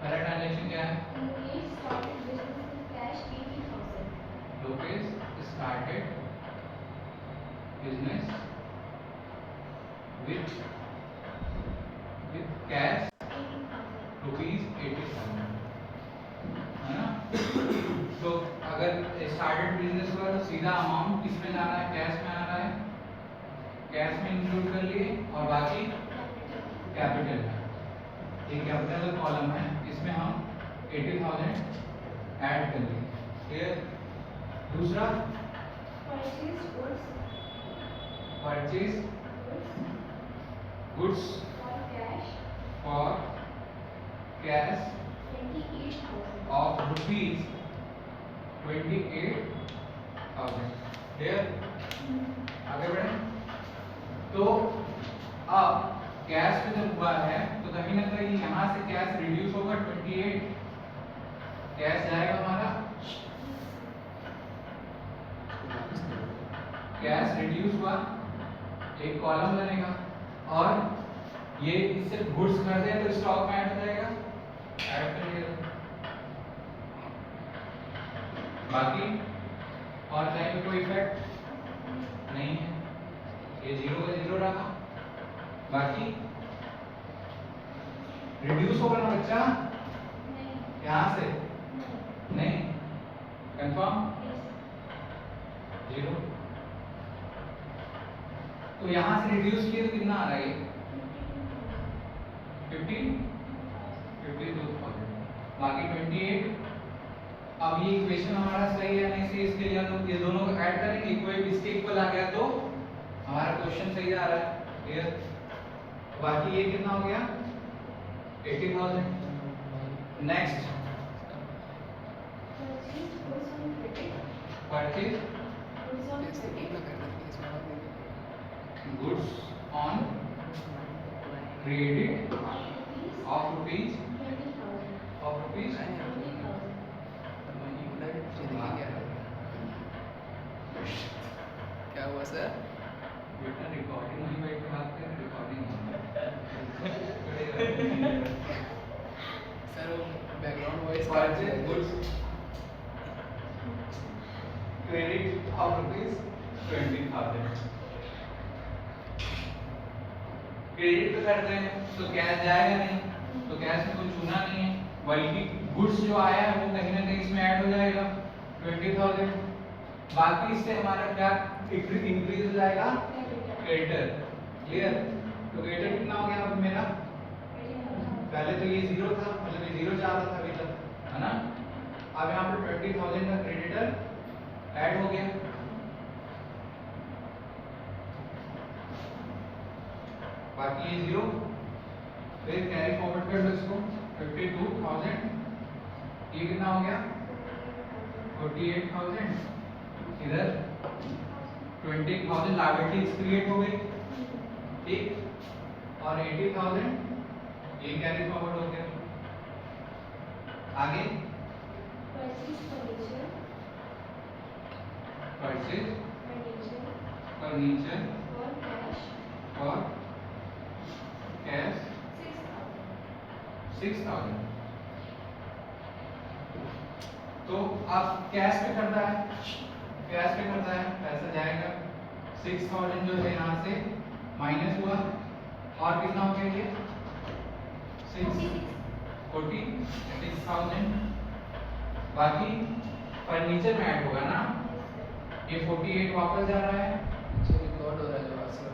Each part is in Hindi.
पहला ट्रांजेक्शन क्या है? Mukesh started business with cash Lokesh started business with cash ₹80,000, है ना? तो अगर स्टार्टेड बिजनेस हुआ तो सीधा अमाउंट किस में जाना है? कैश में आ रहा है, कैश में इंक्लूड कर लिए, और बाकी कैपिटल में। ये कैपिटल का कॉलम है, इसमें हम 80,000 ऐड कर लिए। क्लियर? दूसरा, purchase goods for cash of ₹28,000। Clear? आगे बढ़े। तो अब कैश में जब हुआ है तो कहीं ना कहीं यहाँ से कैश रिड्यूस होगा, 28 कैश जाएगा हमारा, कैश रिड्यूस हुआ, एक कॉलम बनेगा, और ये इससे गुड्स कर दें तो स्टॉक में ऐड हो जाएगा, ऐड कर लिया। बाकी और कहीं पे कोई इफेक्ट नहीं है, ये 0 का 0 रहा। बाकी रिड्यूस होगा ना बच्चा यहाँ से? नहीं, कंफर्म? 0। तो यहाँ से रिड्यूस किए तो कितना आ रहा है? 52,000। बाकी 28। अब ये इक्वेशन हमारा सही है नहीं सही, इसके लिए हम ये दोनों को ऐड करेंगे, कोई इसके इक्वल आ गया तो हमारा क्वेश्चन सही आ रहा है। क्लियर? बाकी ये कितना हो गया? 80,000। Next, purchase goods on credit of rupees क्या हुआ सर? बेटा रिकॉर्डिंग नहीं, बैठ के बात करें, recording sir background voice purchase goods credit of ₹20,000। Credit पे करते हैं तो कैश जाएगा नहीं, तो कैश में कुछ छूना नहीं है, बल्कि गुड्स जो आया है वो कहीं ना कहीं इसमें ऐड हो जाएगा, 20,000। बाकी इससे हमारा क्या इंक्रीज हो जाएगा? क्रेडिटर। क्लियर? तो क्रेडिटर कितना हो गया अब मेरा? पहले तो ये 0 था, मतलब ये 0 जा रहा था अभी तक, है ना? अब यहाँ पे 20,000 का क्रेडिटर ऐड हो गया। बाकी ये 0, फिर कैरी फॉरवर्ड कर लो इसको, 52,000, ये कितना हो गया? 48,000, इधर 20,000 लायबिलिटीज क्रिएट हो गई, ठीक, और 80,000 ये कैरी फॉरवर्ड हो गया। आगे परचेज फर्नीचर और कैश 6,000। तो अब कैश पे करता है, पैसा जाएगा 6,000 जो है यहाँ से माइनस हुआ, और कितना हो गया ये? 46,000। बाकी फर्नीचर में ऐड होगा ना, ये 48 वापस जा रहा है, रिकॉर्ड हो रहा है जो आसपास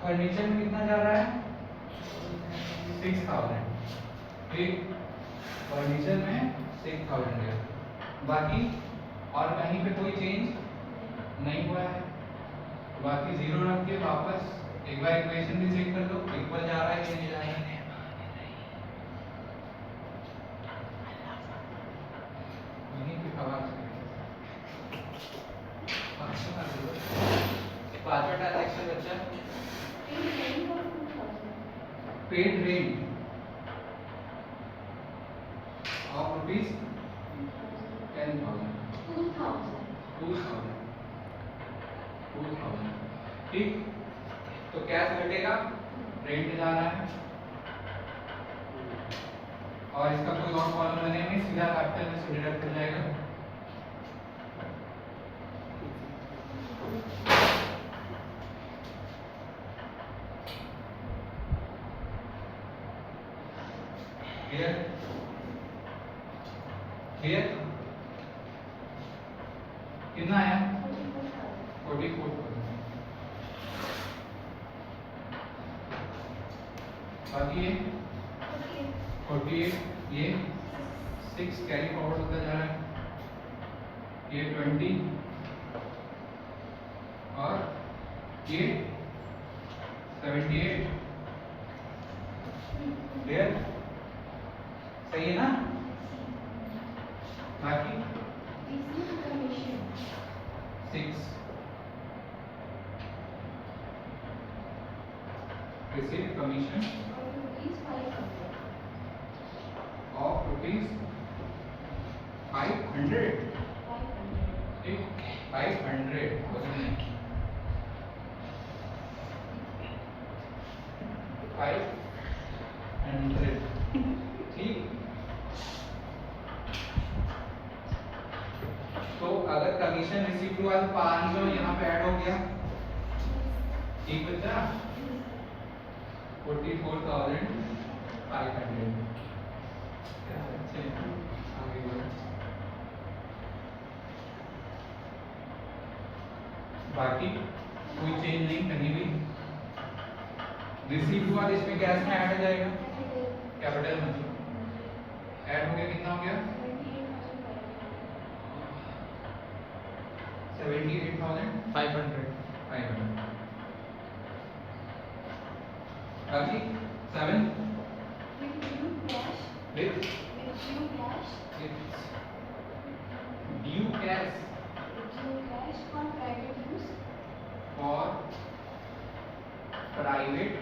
फर्नीचर में कितना जा रहा है? 6,000। ठीक, फर्नीचर में 6,000 गया। बाकी और कहीं पे कोई चेंज नहीं हुआ है, बाकी 0 रख के वापस एक बार इक्वेशन भी चेक कर लो, इक्वल जा रहा है कि नहीं जा रहा है। यहीं पे आवाज पांचवा ट्रांजैक्शन बच्चा, पेड रेंट ऑफ ₹10,000, 2,000। ठीक, तो कैश घटेगा, रेंट जा रहा है, और इसका कोई और कॉलम बनेगा नहीं, सीधा कैपिटल में से डिडक्ट हो जाएगा। Clear clear? कितना आया? 44,000। बाकी ये 48, ये 6 कैरी फॉरवर्ड होता जा रहा है, ये 20 और ये 78। क्लियर? सही है ना? बाकी 6 receive commission of rupees 500। ठीक, 500 500। ठीक, तो अगर कमीशन रिसीव हुआ तो 500 यहाँ पे ऐड हो गया। ठीक बच्चा, 44,500। अच्छे आगे बढ़ो। बाकी कोई चेंज नहीं कहीं भी। रिसीव हुआ इसमें कैश में ऐड हो जाएगा, कैपिटल में ऐड हो गया। कितना हो गया? 78,500। बाकी 7 with due cash for private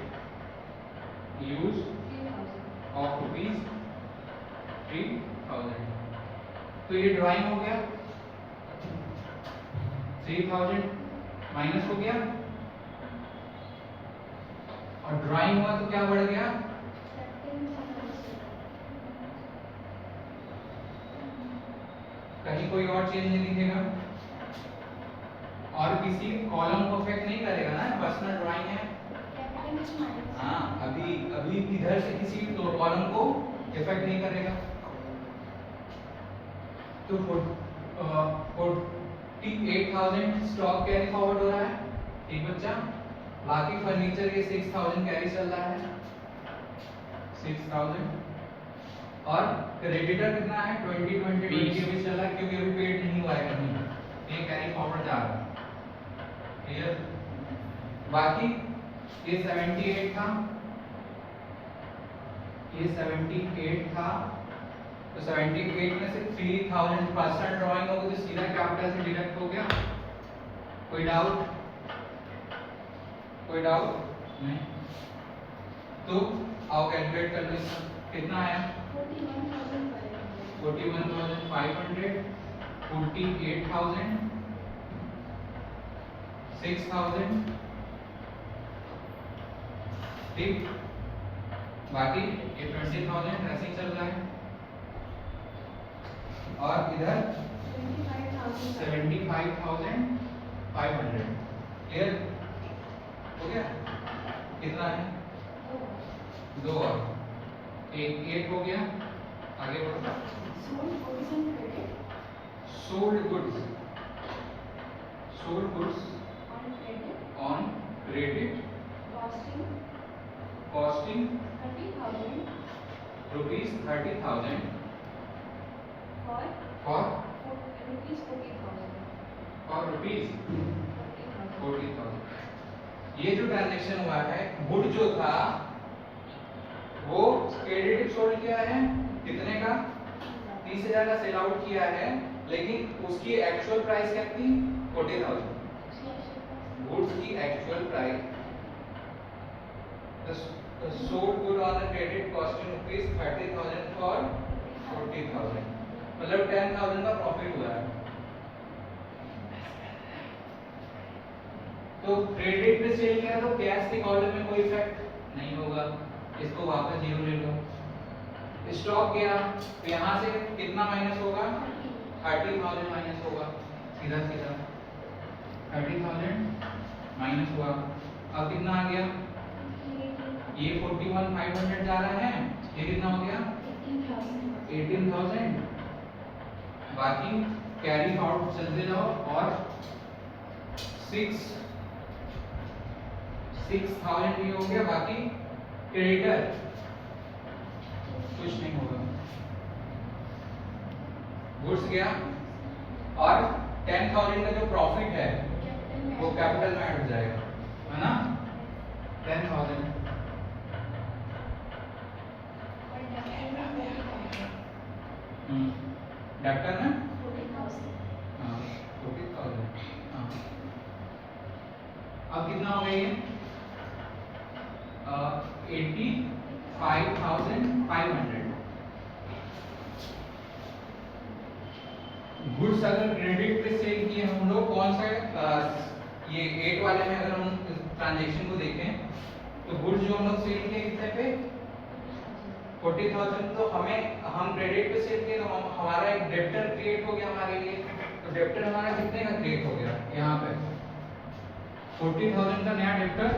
use of rupees 3,000। तो ये ड्राइंग हो गया, 3,000 माइनस हो गया, और ड्राइंग हुआ तो क्या बढ़ गया? कहीं कोई और चेंज नहीं दिखेगा और किसी कॉलम को अफेक्ट नहीं करेगा ना, पर्सनल ड्राइंग है। हाँ, अभी इधर से किसी कॉलम को इफेक्ट नहीं करेगा। तो 48,000 स्टॉक कैरी फॉरवर्ड हो रहा है। ठीक बच्चा, बाकी फर्नीचर के 6,000 कैरी चल रहा है, 6,000। और क्रेडिटर कितना है? 20 अभी चल रहा है, क्योंकि अभी पेड नहीं हुआ है कहीं, ये कैरी फॉरवर्ड जा रहा है। क्लियर? बाकी ये 78 था, ये 78 था, तो 78 में से 3,000 पर्सनल ड्राइंग होगी तो सीधा कैपिटल से डिडक्ट हो गया। कोई डाउट? कोई डाउट नहीं? तो आओ कैलकुलेट कर लो, कितना आया? 41,500, 48,000, 6,000। ठीक, बाकी ये 20,000 ऐसे ही चल रहा है, और इधर 75,500। क्लियर हो गया? कितना है? 2 और 1 हो गया। आगे बढ़ो। Sold goods on credit costing rupees 30,000 for rupees 40,000। ये जो ट्रांजैक्शन हुआ है, गुड जो था वो क्रेडिट सोल्ड किया है, कितने का? 30,000 का सेल आउट किया है, लेकिन उसकी एक्चुअल प्राइस क्या थी? 40,000। गुड्स की actual price, the sold good on the credit costing rupees 30,000 for 40,000, मतलब 10,000 का प्रॉफिट हुआ है। तो क्रेडिट पे सेल किया तो कैश के कॉलम में कोई इफेक्ट नहीं होगा, इसको वापस जीरो ले लो। स्टॉक गया तो यहाँ से कितना माइनस होगा, 30,000 माइनस होगा, सीधा सीधा 30,000 माइनस हुआ। अब कितना आ गया, ये 41,500 जा रहा है, ये कितना हो गया 18,000। बाकी कैरी फॉरवर्ड चलते जाओ और 6,000 ये हो गया। बाकी क्रेडिटर कुछ नहीं होगा, गुड्स गया और 10,000 का जो प्रॉफिट है वो कैपिटल में ऐड हो जाएगा, है ना। 10,000 डेप्टर में 40,000। अब कितना हो गया ये 85,500। गुड्स अगर क्रेडिट पे सेल किए हम लोग, कौन सा ये 8 वाले में अगर हम ट्रांजैक्शन को देखें तो गुड्स जो हम लोग सेल किए कितने पे 40,000। तो हम क्रेडिट पे सेल किए तो हमारा एक डेब्टर क्रिएट हो गया हमारे लिए। तो डेब्टर हमारा कितने का क्रिएट हो गया, यहाँ पे 40,000 का नया डेब्टर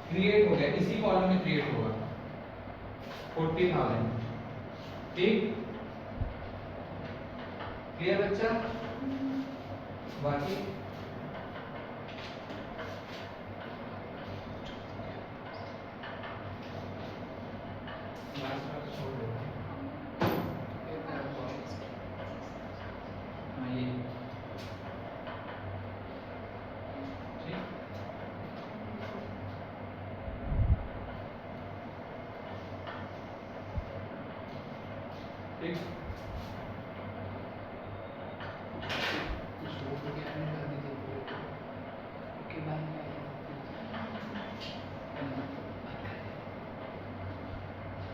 क्रिएट हो गया, इसी कॉलम में क्रिएट होगा 40,000। ठीक, क्लियर बच्चा। बाकी छोड़ दो। हाँ ये ठीक, ठीक।